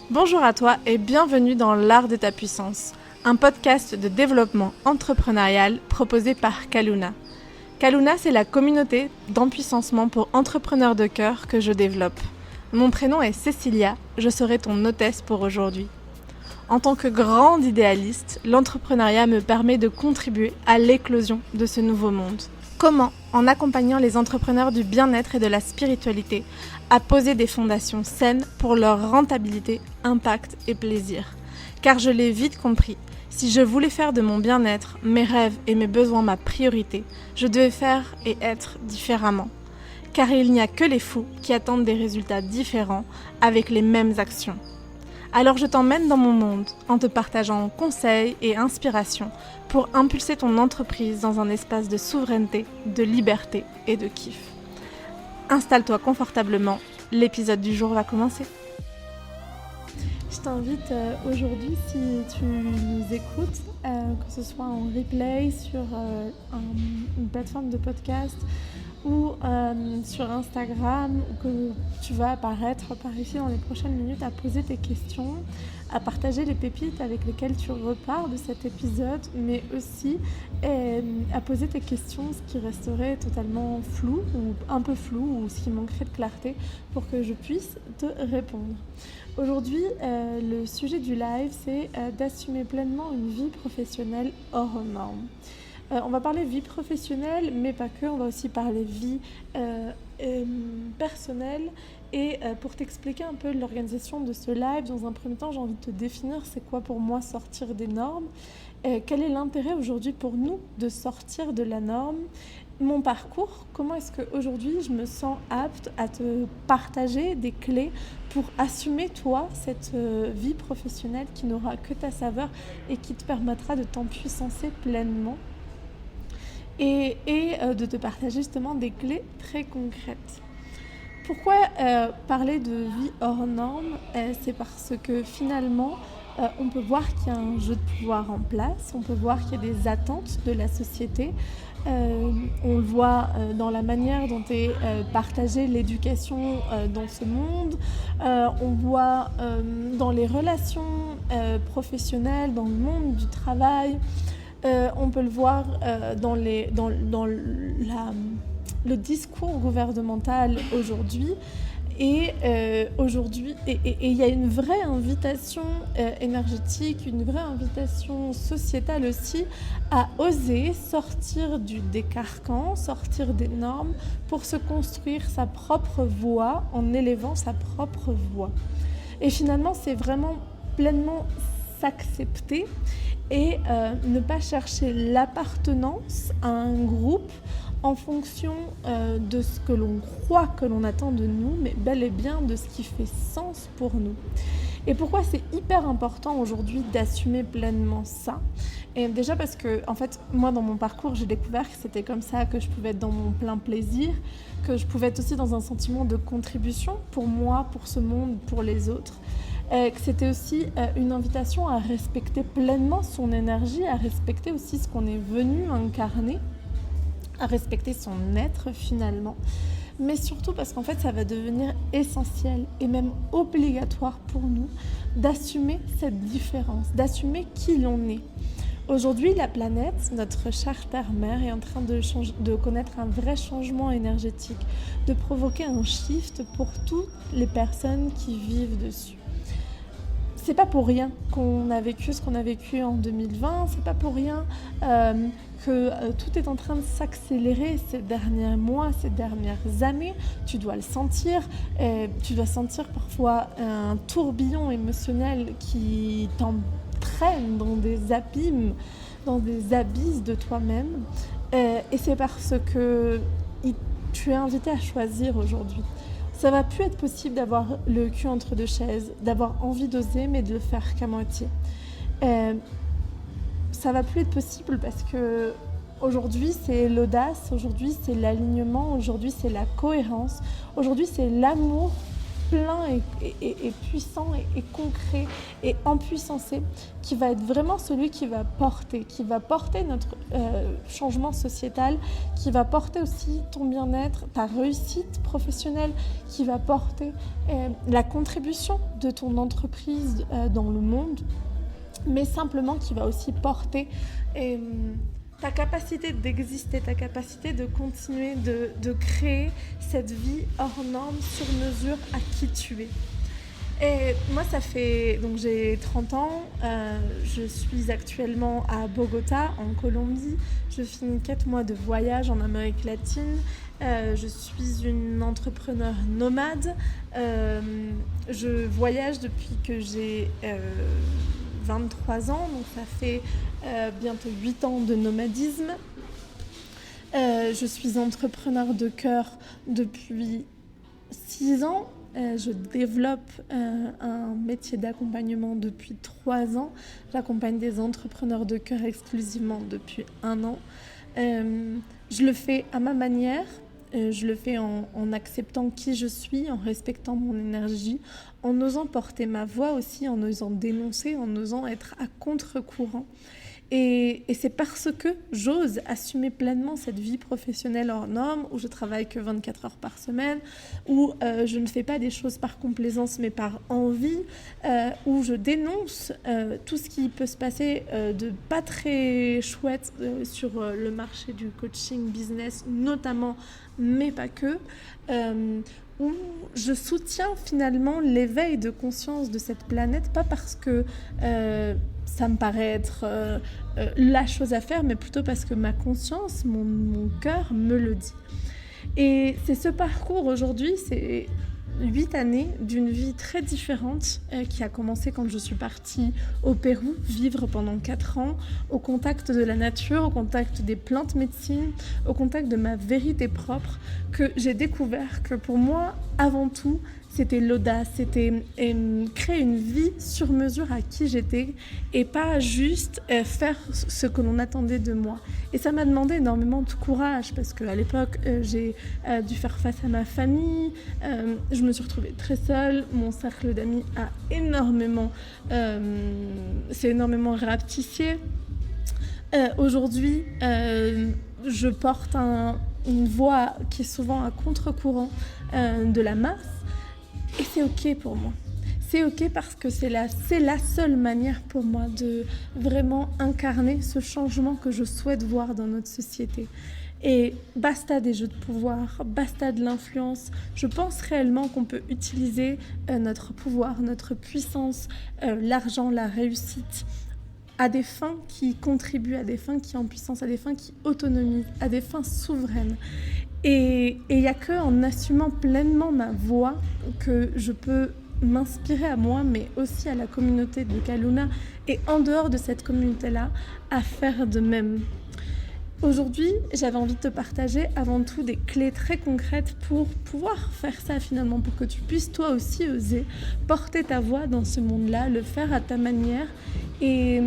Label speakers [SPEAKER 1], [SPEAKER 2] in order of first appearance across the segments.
[SPEAKER 1] Bonjour à toi et bienvenue dans l'Art de ta puissance, un podcast de développement entrepreneurial proposé par Kaluna. Kaluna, c'est la communauté d'empuissancement pour entrepreneurs de cœur que je développe. Mon prénom est Cécilia, je serai ton hôtesse pour aujourd'hui. En tant que grande idéaliste, l'entrepreneuriat me permet de contribuer à l'éclosion de ce nouveau monde. Comment, en accompagnant les entrepreneurs du bien-être et de la spiritualité, à poser des fondations saines pour leur rentabilité, impact et plaisir. Car je l'ai vite compris, si je voulais faire de mon bien-être, mes rêves et mes besoins ma priorité, je devais faire et être différemment. Car il n'y a que les fous qui attendent des résultats différents avec les mêmes actions. Alors je t'emmène dans mon monde en te partageant conseils et inspirations pour impulser ton entreprise dans un espace de souveraineté, de liberté et de kiff. Installe-toi confortablement, l'épisode du jour va commencer. Je t'invite aujourd'hui, si tu nous écoutes, que ce soit en replay sur une plateforme de podcast ou sur Instagram, ou que tu vas apparaître par ici dans les prochaines minutes, à poser tes questions, à partager les pépites avec lesquelles tu repars de cet épisode, mais aussi à poser tes questions, ce qui resterait totalement flou ou un peu flou ou ce qui manquerait de clarté pour que je puisse te répondre. Aujourd'hui, le sujet du live, c'est d'assumer pleinement une vie professionnelle hors normes. On va parler vie professionnelle, mais pas que, on va aussi parler vie personnelle. Et pour t'expliquer un peu l'organisation de ce live, dans un premier temps, j'ai envie de te définir c'est quoi pour moi sortir des normes. Quel est l'intérêt aujourd'hui pour nous de sortir de la norme ? Mon parcours, comment est-ce qu'aujourd'hui je me sens apte à te partager des clés pour assumer toi cette vie professionnelle qui n'aura que ta saveur et qui te permettra de t'empuissancer pleinement et de te partager justement des clés très concrètes. Pourquoi parler de vie hors norme ? C'est parce que finalement, on peut voir qu'il y a un jeu de pouvoir en place, on peut voir qu'il y a des attentes de la société. On le voit dans la manière dont est partagée l'éducation dans ce monde. On voit dans les relations professionnelles, dans le monde du travail. On peut le voir dans le discours gouvernemental aujourd'hui. Et il y a une vraie invitation énergétique, une vraie invitation sociétale aussi à oser sortir du décarcan, sortir des normes pour se construire sa propre voie en élevant sa propre voix. Et finalement, c'est vraiment pleinement s'accepter et ne pas chercher l'appartenance à un groupe en fonction de ce que l'on croit que l'on attend de nous, mais bel et bien de ce qui fait sens pour nous. Et pourquoi c'est hyper important aujourd'hui d'assumer pleinement ça ? Et déjà parce que, en fait, moi dans mon parcours, j'ai découvert que c'était comme ça que je pouvais être dans mon plein plaisir, que je pouvais être aussi dans un sentiment de contribution pour moi, pour ce monde, pour les autres. Que c'était aussi une invitation à respecter pleinement son énergie, à respecter aussi ce qu'on est venu incarner, à respecter son être finalement, mais surtout parce qu'en fait ça va devenir essentiel et même obligatoire pour nous d'assumer cette différence, d'assumer qui l'on est. Aujourd'hui, la planète, notre chère Terre-Mère, est en train de connaître un vrai changement énergétique, de provoquer un shift pour toutes les personnes qui vivent dessus. C'est pas pour rien qu'on a vécu ce qu'on a vécu en 2020, c'est pas pour rien que tout est en train de s'accélérer ces derniers mois, ces dernières années. Tu dois le sentir, tu dois sentir parfois un tourbillon émotionnel qui t'entraîne dans des abîmes, dans des abysses de toi-même. Et c'est parce que tu es invité à choisir aujourd'hui. Ça va plus être possible d'avoir le cul entre deux chaises, d'avoir envie d'oser, mais de le faire qu'à moitié. Ça va plus être possible parce que aujourd'hui c'est l'audace, aujourd'hui c'est l'alignement, aujourd'hui c'est la cohérence, aujourd'hui c'est l'amour plein et puissant et concret et empuissancé, qui va être vraiment celui qui va porter notre changement sociétal, qui va porter aussi ton bien-être, ta réussite professionnelle, qui va porter la contribution de ton entreprise dans le monde, mais simplement qui va aussi porter ta capacité d'exister, ta capacité de continuer de créer cette vie hors norme, sur mesure à qui tu es. Et moi, donc j'ai 30 ans, je suis actuellement à Bogota, en Colombie. Je finis 4 mois de voyage en Amérique latine. Je suis une entrepreneure nomade. Je voyage depuis que j'ai 23 ans, donc ça fait bientôt 8 ans de nomadisme. Je suis entrepreneur de cœur depuis 6 ans. Je développe un métier d'accompagnement depuis 3 ans. J'accompagne des entrepreneurs de cœur exclusivement depuis 1 an. Je le fais à ma manière. Je le fais en acceptant qui je suis, en respectant mon énergie, en osant porter ma voix aussi, en osant dénoncer, en osant être à contre-courant. Et c'est parce que j'ose assumer pleinement cette vie professionnelle hors norme, où je travaille que 24 heures par semaine, où je ne fais pas des choses par complaisance mais par envie, où je dénonce tout ce qui peut se passer de pas très chouette sur le marché du coaching business notamment, mais pas que, où je soutiens finalement l'éveil de conscience de cette planète, pas parce que ça me paraît être la chose à faire, mais plutôt parce que ma conscience, mon cœur me le dit. Et c'est ce parcours aujourd'hui, c'est 8 années d'une vie très différente qui a commencé quand je suis partie au Pérou vivre pendant 4 ans au contact de la nature, au contact des plantes médecines, au contact de ma vérité propre, que j'ai découvert que pour moi, avant tout, c'était l'audace, c'était créer une vie sur mesure à qui j'étais et pas juste faire ce que l'on attendait de moi. Et ça m'a demandé énormément de courage parce qu'à l'époque, j'ai dû faire face à ma famille, je me suis retrouvée très seule, mon cercle d'amis s'est énormément rapetissé. Aujourd'hui, je porte une voix qui est souvent à contre-courant de la masse. Et c'est ok pour moi. C'est ok parce que c'est la seule manière pour moi de vraiment incarner ce changement que je souhaite voir dans notre société. Et basta des jeux de pouvoir, basta de l'influence. Je pense réellement qu'on peut utiliser notre pouvoir, notre puissance, l'argent, la réussite à des fins qui contribuent, à des fins qui empuissance, à des fins qui autonomisent, à des fins souveraines. Et il n'y a qu'en assumant pleinement ma voix que je peux m'inspirer à moi, mais aussi à la communauté de Kaluna et en dehors de cette communauté-là, à faire de même. Aujourd'hui, j'avais envie de te partager avant tout des clés très concrètes pour pouvoir faire ça finalement, pour que tu puisses toi aussi oser porter ta voix dans ce monde-là, le faire à ta manière et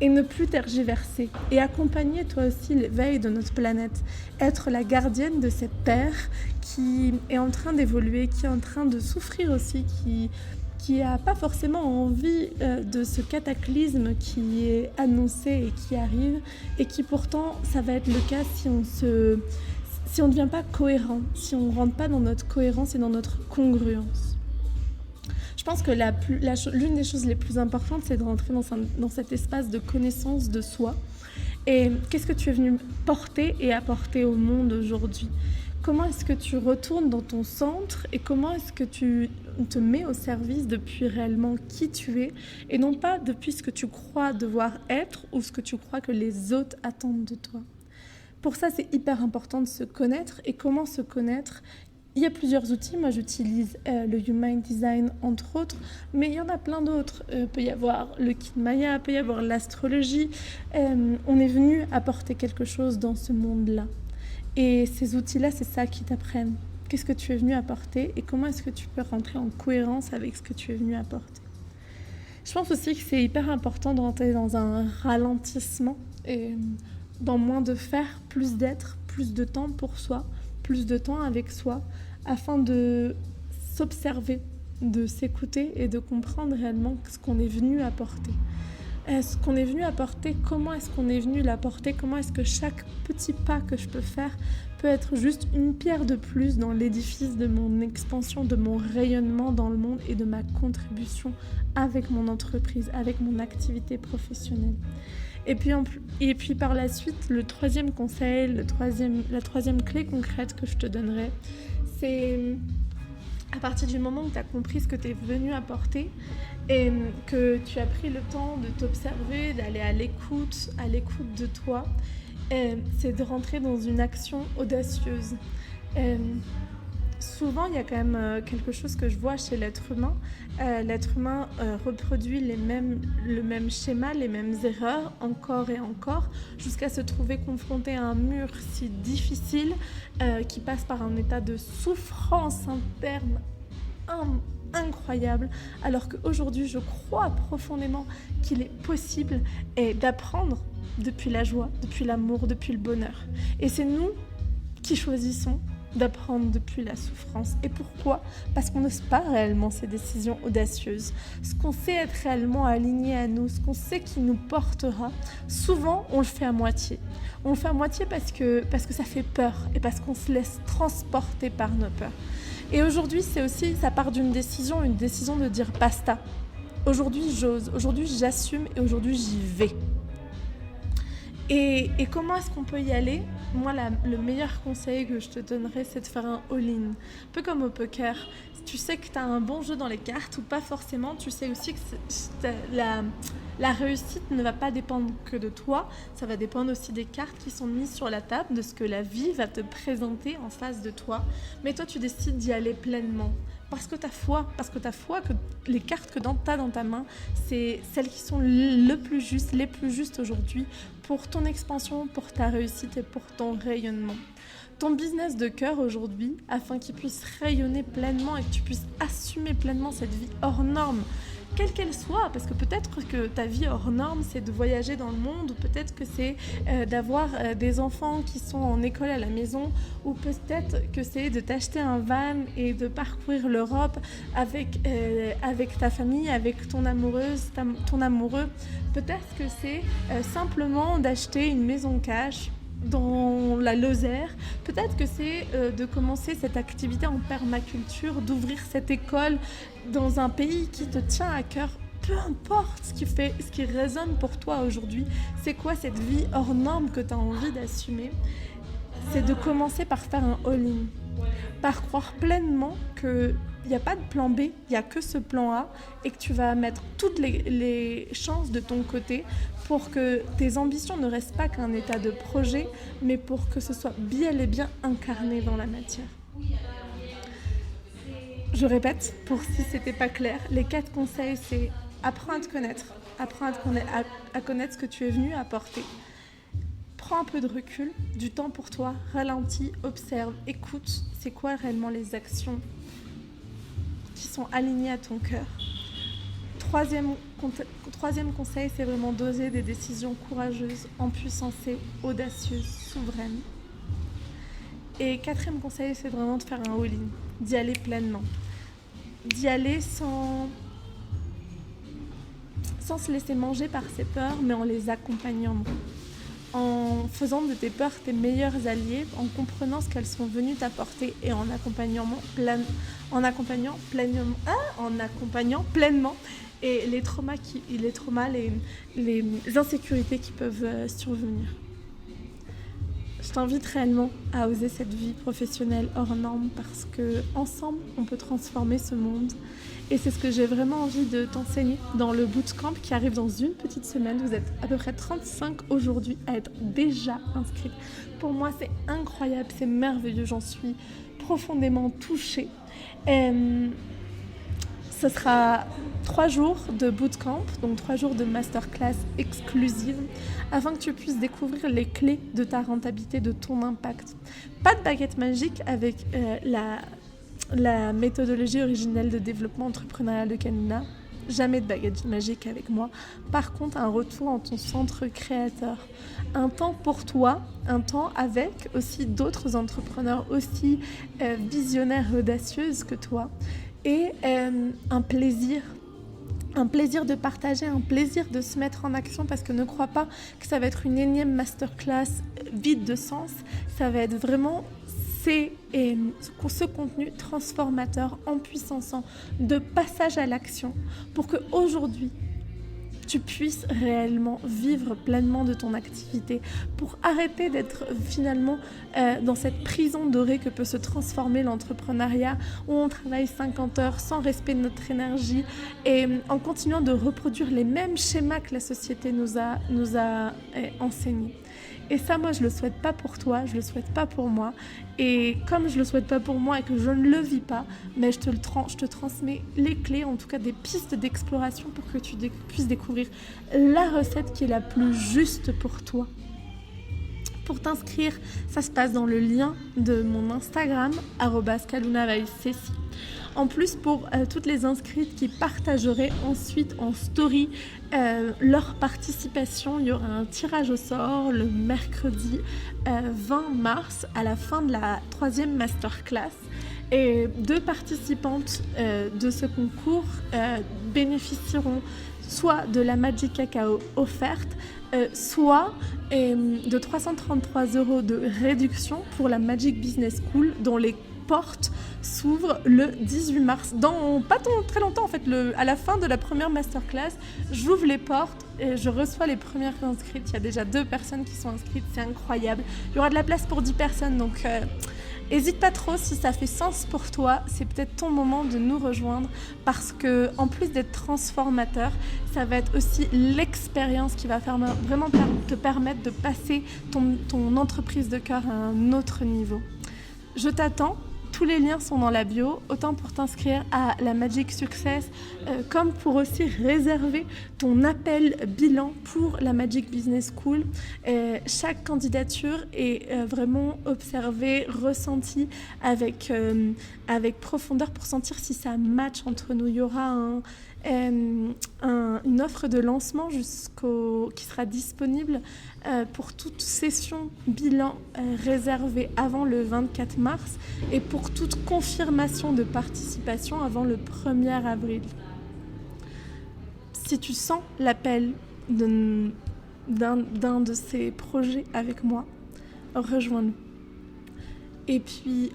[SPEAKER 1] ne plus tergiverser et accompagner toi aussi l'éveil de notre planète, être la gardienne de cette terre qui est en train d'évoluer, qui est en train de souffrir aussi, qui n'a pas forcément envie de ce cataclysme qui est annoncé et qui arrive, et qui pourtant, ça va être le cas si on ne devient pas cohérent, si on ne rentre pas dans notre cohérence et dans notre congruence. Je pense que l'une des choses les plus importantes, c'est de rentrer dans cet espace de connaissance de soi. Et qu'est-ce que tu es venu porter et apporter au monde aujourd'hui ? Comment est-ce que tu retournes dans ton centre et comment est-ce que tu te mets au service depuis réellement qui tu es et non pas depuis ce que tu crois devoir être ou ce que tu crois que les autres attendent de toi. Pour ça, c'est hyper important de se connaître. Et comment se connaître ? Il y a plusieurs outils. Moi, j'utilise le Human Design, entre autres, mais il y en a plein d'autres. Il peut y avoir le Kit Maya, il peut y avoir l'astrologie. On est venu apporter quelque chose dans ce monde-là. Et ces outils-là, c'est ça qui t'apprennent. Qu'est-ce que tu es venu apporter et comment est-ce que tu peux rentrer en cohérence avec ce que tu es venu apporter. Je pense aussi que c'est hyper important de rentrer dans un ralentissement et dans moins de faire, plus d'être, plus de temps pour soi, plus de temps avec soi afin de s'observer, de s'écouter et de comprendre réellement ce qu'on est venu apporter. Ce qu'on est venu apporter, comment est-ce qu'on est venu l'apporter, comment est-ce que chaque petit pas que je peux faire peut être juste une pierre de plus dans l'édifice de mon expansion, de mon rayonnement dans le monde et de ma contribution avec mon entreprise, avec mon activité professionnelle. Et puis par la suite, le troisième conseil, la troisième clé concrète que je te donnerai, c'est à partir du moment où tu as compris ce que tu es venu apporter et que tu as pris le temps de t'observer, d'aller à l'écoute de toi, c'est de rentrer dans une action audacieuse. Souvent, il y a quand même quelque chose que je vois chez l'être humain. L'être humain reproduit le même schéma, les mêmes erreurs, encore et encore, jusqu'à se trouver confronté à un mur si difficile qui passe par un état de souffrance interne incroyable, alors qu'aujourd'hui, je crois profondément qu'il est possible d'apprendre depuis la joie, depuis l'amour, depuis le bonheur. Et c'est nous qui choisissons d'apprendre depuis la souffrance. Et pourquoi ? Parce qu'on n'ose pas réellement ces décisions audacieuses. Ce qu'on sait être réellement aligné à nous, ce qu'on sait qui nous portera, souvent on le fait à moitié. On le fait à moitié parce que ça fait peur et parce qu'on se laisse transporter par nos peurs. Et aujourd'hui, ça part d'une décision, une décision de dire basta. Aujourd'hui, j'ose, aujourd'hui, j'assume et aujourd'hui, j'y vais. Et comment est-ce qu'on peut y aller ? Moi, le meilleur conseil que je te donnerais, c'est de faire un all-in. Un peu comme au poker. Tu sais que tu as un bon jeu dans les cartes ou pas forcément. Tu sais aussi que la réussite ne va pas dépendre que de toi. Ça va dépendre aussi des cartes qui sont mises sur la table, de ce que la vie va te présenter en face de toi. Mais toi, tu décides d'y aller pleinement. Parce que tu as foi que les cartes que tu as dans ta main, c'est celles qui sont les plus justes aujourd'hui pour ton expansion, pour ta réussite et pour ton rayonnement. Ton business de cœur aujourd'hui, afin qu'il puisse rayonner pleinement et que tu puisses assumer pleinement cette vie hors norme, quelle qu'elle soit, parce que peut-être que ta vie hors norme, c'est de voyager dans le monde, ou peut-être que c'est d'avoir des enfants qui sont en école à la maison, ou peut-être que c'est de t'acheter un van et de parcourir l'Europe avec ta famille, avec ton amoureuse, ton amoureux. Peut-être que c'est simplement d'acheter une maison cash dans la Lozère. Peut-être que c'est de commencer cette activité en permaculture, d'ouvrir cette école dans un pays qui te tient à cœur. Peu importe ce qui résonne pour toi aujourd'hui, c'est quoi cette vie hors norme que tu as envie d'assumer, c'est de commencer par faire un all-in, par croire pleinement qu'il n'y a pas de plan B, il n'y a que ce plan A et que tu vas mettre toutes les chances de ton côté pour que tes ambitions ne restent pas qu'un état de projet, mais pour que ce soit bien et bien incarné dans la matière. Je répète, pour si c'était pas clair, les 4 conseils, c'est apprends à te connaître, à connaître ce que tu es venu apporter. Prends un peu de recul, du temps pour toi, ralentis, observe, écoute, c'est quoi réellement les actions qui sont alignées à ton cœur. Troisième conseil, c'est vraiment d'oser des décisions courageuses, empuissancées, audacieuses, souveraines. Et 4e conseil, c'est vraiment de faire un all-in, d'y aller pleinement. D'y aller sans se laisser manger par ses peurs, mais en les accompagnant. En faisant de tes peurs tes meilleurs alliés, en comprenant ce qu'elles sont venues t'apporter et en accompagnant pleinement et les traumas, les insécurités qui peuvent survenir. Je t'invite réellement à oser cette vie professionnelle hors norme parce qu'ensemble, on peut transformer ce monde. Et c'est ce que j'ai vraiment envie de t'enseigner dans le bootcamp qui arrive dans une petite semaine. Vous êtes à peu près 35 aujourd'hui à être déjà inscrits. Pour moi, c'est incroyable, c'est merveilleux. J'en suis profondément touchée. Ce sera 3 jours de bootcamp, donc 3 jours de masterclass exclusive, afin que tu puisses découvrir les clés de ta rentabilité, de ton impact. Pas de baguette magique avec la méthodologie originelle de développement entrepreneurial de Kanina, Jamais de baguette magique avec moi. Par contre, un retour en ton centre créateur. Un temps pour toi, un temps avec aussi d'autres entrepreneurs aussi visionnaires et audacieuses que toi. Et un plaisir de partager, un plaisir de se mettre en action, parce que ne crois pas que ça va être une énième masterclass vide de sens. Ça va être vraiment ce contenu transformateur, empuissançant, de passage à l'action, pour qu'aujourd'hui, tu puisses réellement vivre pleinement de ton activité, pour arrêter d'être finalement dans cette prison dorée que peut se transformer l'entrepreneuriat, où on travaille 50 heures sans respect de notre énergie et en continuant de reproduire les mêmes schémas que la société nous a enseignés. Et ça, moi, je le souhaite pas pour toi, je le souhaite pas pour moi. Et comme je le souhaite pas pour moi et que je ne le vis pas, mais je te transmets les clés, en tout cas des pistes d'exploration pour que tu puisses découvrir la recette qui est la plus juste pour toi. Pour t'inscrire, ça se passe dans le lien de mon Instagram, @kalunavaiceci. En plus, pour toutes les inscrites qui partageraient ensuite en story leur participation, il y aura un tirage au sort le mercredi 20 mars à la fin de la 3e masterclass. Et 2 participantes de ce concours bénéficieront soit de la Magic Cacao offerte, soit de 333 € de réduction pour la Magic Business School, dont les portes s'ouvrent le 18 mars. Dans pas très longtemps, en fait, à la fin de la première masterclass, j'ouvre les portes et je reçois les premières inscrites. Il y a déjà 2 personnes qui sont inscrites, c'est incroyable. Il y aura de la place pour 10 personnes, donc hésite pas trop, si ça fait sens pour toi, c'est peut-être ton moment de nous rejoindre, parce que en plus d'être transformateur, ça va être aussi l'expérience qui va vraiment te permettre de passer ton entreprise de cœur à un autre niveau. Je t'attends. Tous les liens sont dans la bio, autant pour t'inscrire à la Magic Success, comme pour aussi réserver ton appel bilan pour la Magic Business School. Chaque candidature est vraiment observée, ressentie avec profondeur pour sentir si ça match entre nous. Il y aura une offre de lancement qui sera disponible pour toute session bilan réservée avant le 24 mars et pour toute confirmation de participation avant le 1er avril. Si tu sens l'appel d'un de ces projets avec moi, rejoins-nous. Et puis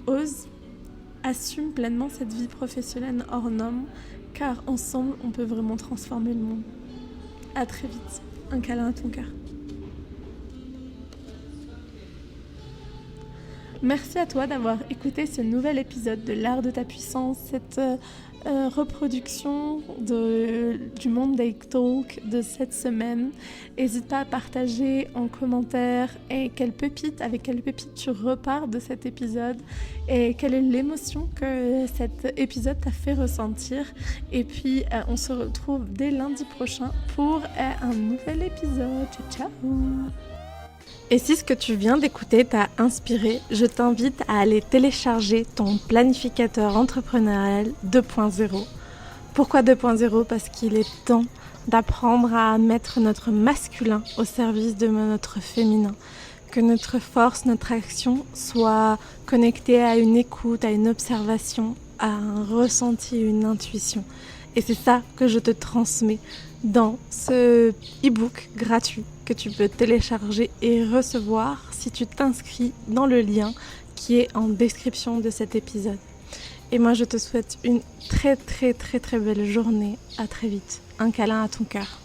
[SPEAKER 1] assume pleinement cette vie professionnelle hors norme, car ensemble, on peut vraiment transformer le monde. À très vite. Un câlin à ton cœur. Merci à toi d'avoir écouté ce nouvel épisode de l'art de ta puissance, cette reproduction du Monday Talk de cette semaine. N'hésite pas à partager en commentaire avec quelle pépite tu repars de cet épisode et quelle est l'émotion que cet épisode t'a fait ressentir. Et puis on se retrouve dès lundi prochain pour un nouvel épisode. Ciao, ciao. Et si ce que tu viens d'écouter t'a inspiré, je t'invite à aller télécharger ton planificateur entrepreneurial 2.0. Pourquoi 2.0 ? Parce qu'il est temps d'apprendre à mettre notre masculin au service de notre féminin. Que notre force, notre action soit connectée à une écoute, à une observation, à un ressenti, une intuition. Et c'est ça que je te transmets dans ce e-book gratuit que tu peux télécharger et recevoir si tu t'inscris dans le lien qui est en description de cet épisode. Et moi, je te souhaite une très très très très belle journée. À très vite. Un câlin à ton cœur.